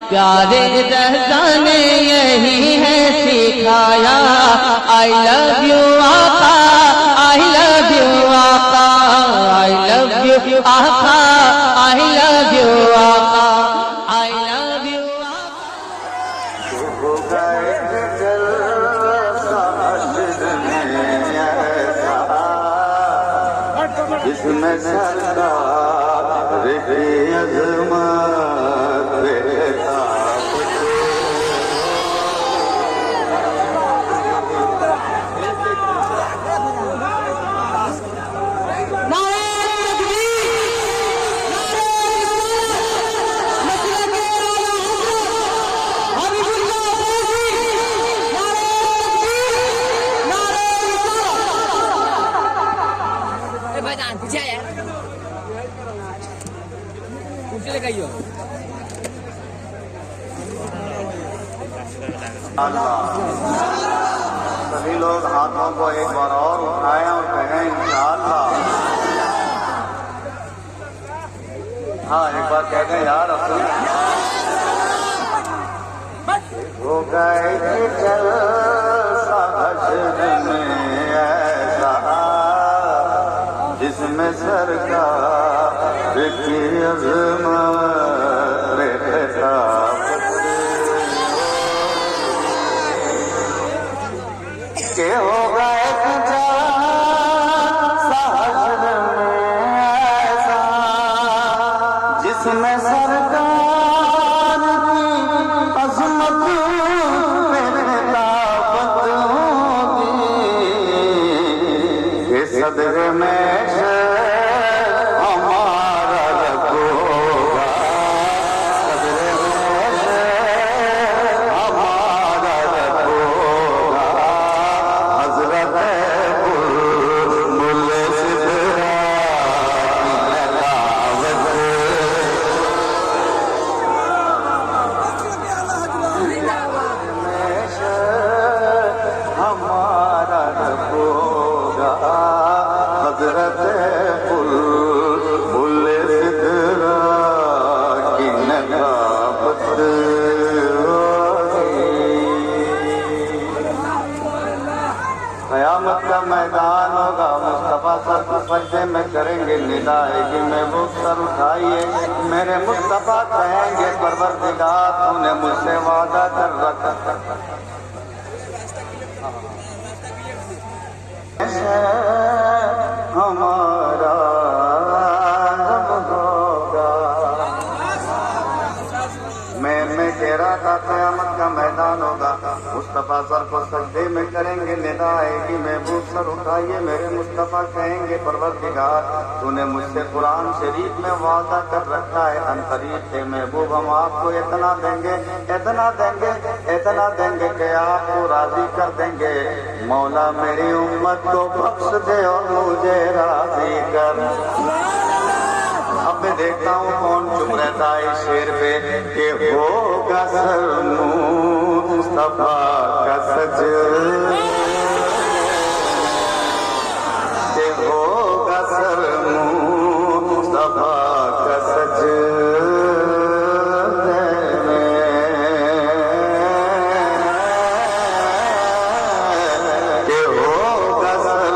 प्यारे रज़ा ने यही है सिखाया। आई लव यू आका, आई लव यू आका, आई लव यू आका, आई लव यू आका, आई लव यू आका। हो गए जल जिसमें सरकार की अज़मत रहता। सभी लोग हाथों को एक बार और उठाएं और कहें इंशाअल्लाह। हाँ, एक बार कह दें यार रसूल। हो गए थे जलसा हश्र में ऐसा जिसमें सरकार की अज़मत रहता। के हो गए हश्र में ऐसा जिसमें सरकार की अज़मत रहता होगी। ये सदर में क़यामत का मैदान होगा। मुस्तफ़ा सर को सजदे में करेंगे, निदा आएगी महबूब सर उठाइए। मेरे मुस्तफ़ा कहेंगे परवरदिगार तूने मुझसे वादा कर रखा हमारा मैं कह रहा था क़यामत का मैदान होगा। मुस्तफ़ा सर को सजदे में करेंगे, निदा आएगी महबूब सर उठाइए। मेरे मुस्तफ़ा कहेंगे परवरदिगार तूने मुझसे कुरान शरीफ में वादा कर रखा है अनकरीब थे महबूब हम आपको इतना देंगे, इतना देंगे, इतना देंगे कि आपको राजी कर देंगे। मौला मेरी उम्मत को बख्श दे और मुझे राजी कर। अब मैं देखता हूँ कौन चुप रहता है इस शेर पे कि होगा सर मुस्तफ़ा का सज, कि होगा सर मुस्तफ़ा का सज, कि होगा सर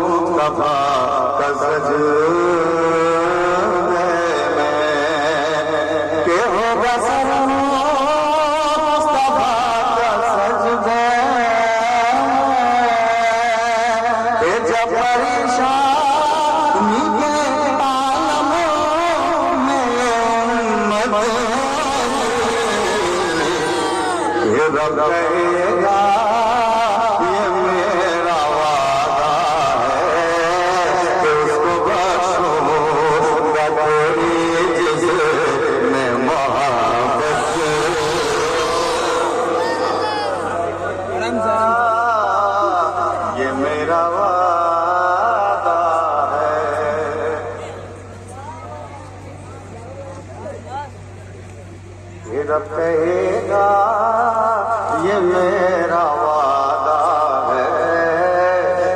मुस्तफ़ा का सज। रहेगा ये मेरा वादा है कि उसको बख्शूंगा तेरी जिसमें मोहब्बत। ये मेरा वादा है, ये रब कहेगा ये मेरा वादा है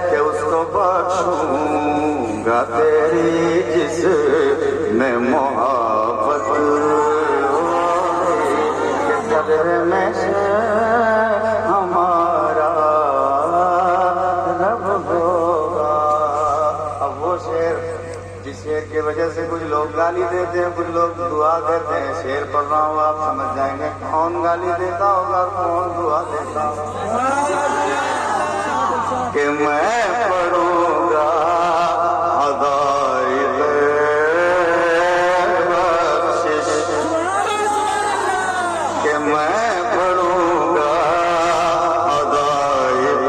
कि उसको बख्शूंगा तेरी जिसमें मोहब्बत। हशर में से हमारा रब होगा। अब वो शेर, जिस शेर की वजह से कुछ लोग गाली देते हैं, कुछ लोग दुआ देते हैं, शेर पढ़ रहा हूँ, आप समझ जाएंगे कौन गाली देता होगा और कौन दुआ देता होगा। कि मैं पढ़ूंगा अदाइब बख्शिश, कि मैं पढ़ूंगा अदाइब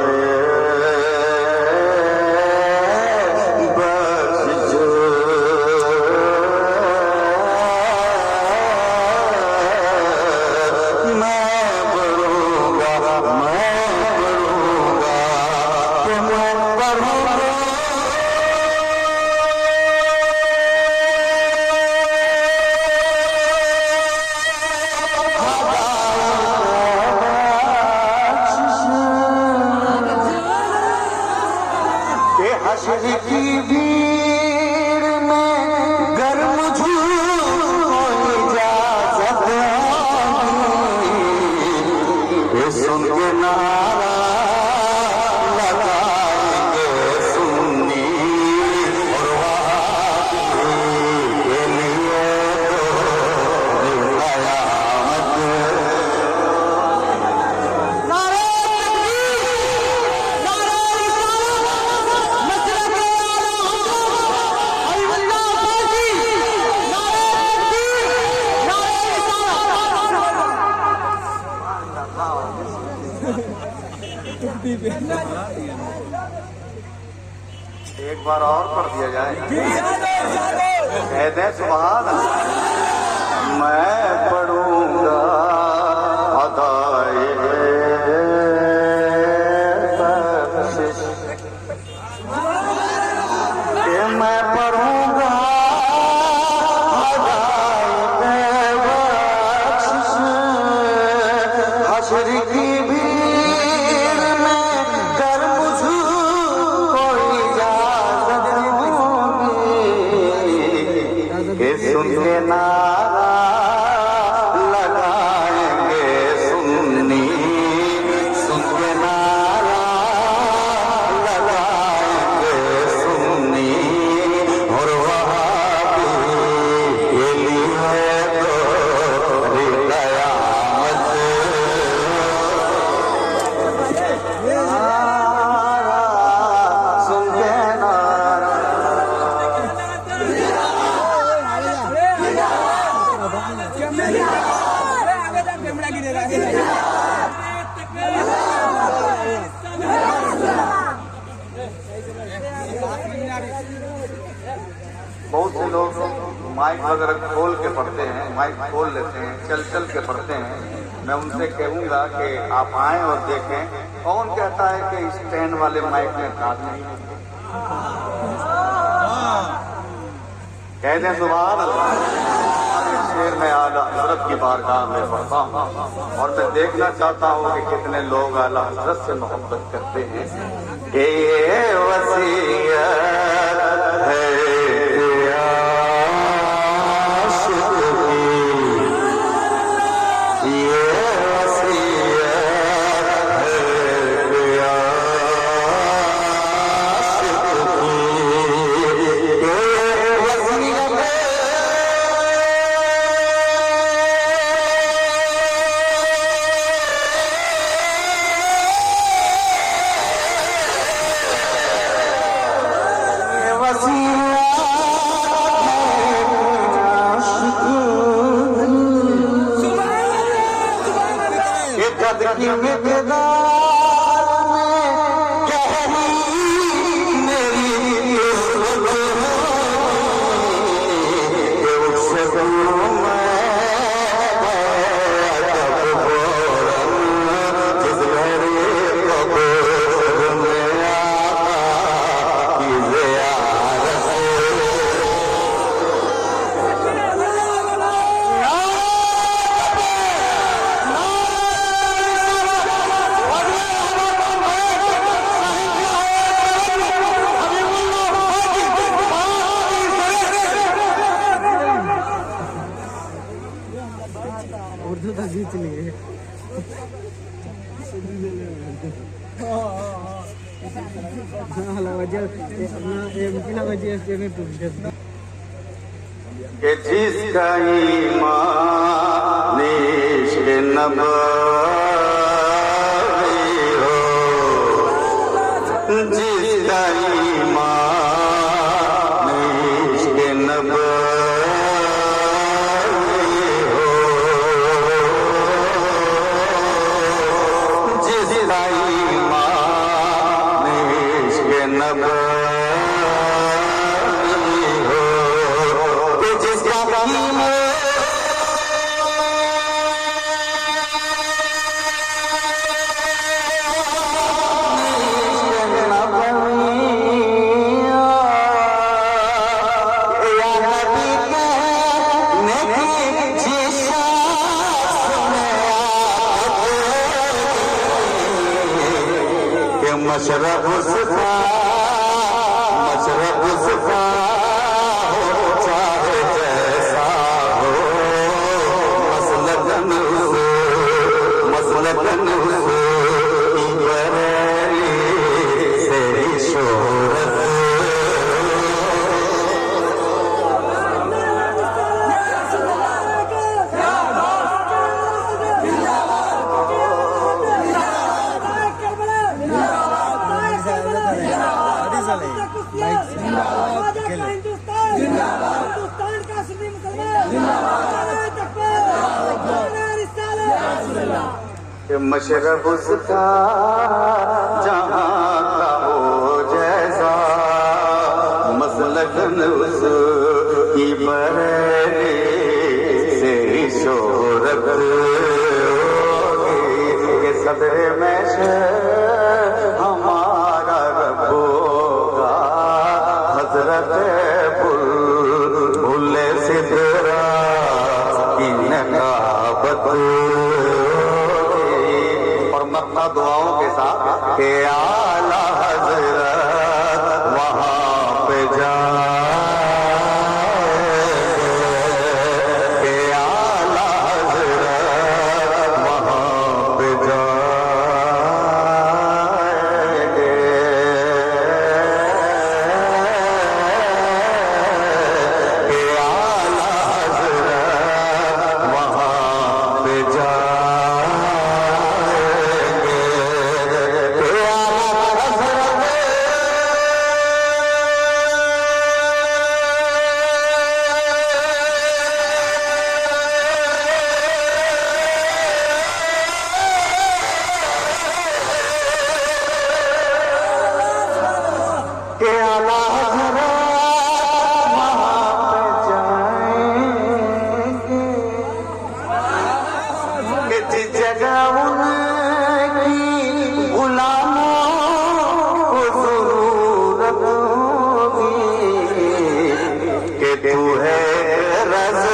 बख्शिश, मैं पढ़ूंगा, हशर की भीड़ में गर मुझको इजाजत होगी, सुन के नारा लगाएंगे सुन्नी और वहाबी के लिए तो कयामत। एक बार और पढ़ दिया जाए, कह दें सुभान अल्लाह। मैं पढ़ूंगा अदाइब बख्शिश, कि मैं पढ़ूंगा अदाइब बख्शिश, हशर की सुन के नारा लगाएंगे सुन्नी, सुन के नारा लगाएंगे सुन्नी और वहाबी के लिए तो कयामत। सुन के नारा बहुत से लोग माइक वगैरह खोल के पढ़ते हैं, माइक खोल लेते हैं, चल चल के पढ़ते हैं। मैं उनसे कहूंगा कि आप आएं और देखें कौन कहता है कि स्टैंड वाले माइक में काट नहीं। कह दें सुभान अल्लाह। शेर में आला हजरत की बारगाह में पढ़ता हूँ और मैं देखना चाहता हूँ कि कितने लोग आला हजरत से मोहब्बत करते हैं। कि ये वसीयत है उर्दू तक जीत लिए। कि जिसका ईमान इश्क़ नबवी हो, जिसका ईमान इश्क़ नबवी हो, जिसका ईमान इश्क़ नबवी मशरब उसका हो चाहे जैसा हो, मसलकन बरेली से ही शोहरत हिंदुस्तान का सुन्नी मुसलमान मशरब उसका जहाँ का हो जैसा, मसलकन उसकी बरेली से ही शोहरत होगी। सदरे में हमारा रब होगा, हजरत भूले सिदरा की नकाबत और मक्का दुआओं के साथ के आला हजरत वहाँ पे जाए, के आला हजरत वहाँ पे जाएंगे, के आला हजरत वहाँ पे जाएंगे, के आला के आला हजरत वहाँ पे जाएंगे, कि जिस जगह उनकी गुलामों को जरूरत होगी, कि तू है रज़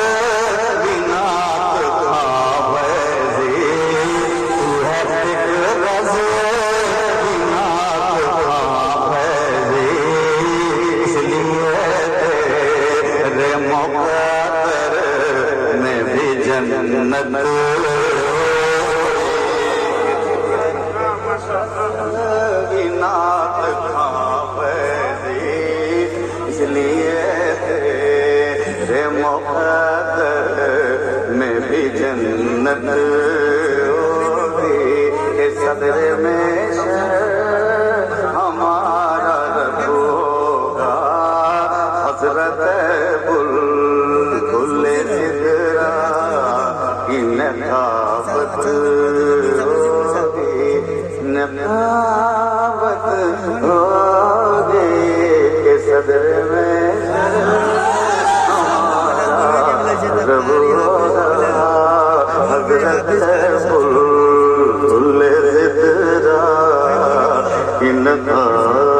बिनात खाबैज़ी, तू है रज़ बिनात खाबैज़ी, इसलिए तेरे मुक़द्दर में भी जन्नत बिनात खाबैज़ी, इसलिए तेरे मुक़द्दर में भी जन्नत होगी। के सदरे में हमारा रब होगा, हजरत बुलबुले सिदरा की नकाबत होगी, नकाबत होगी। के सदरे में रब होगा, हजरत बुलबुले सिदरा की नकाबत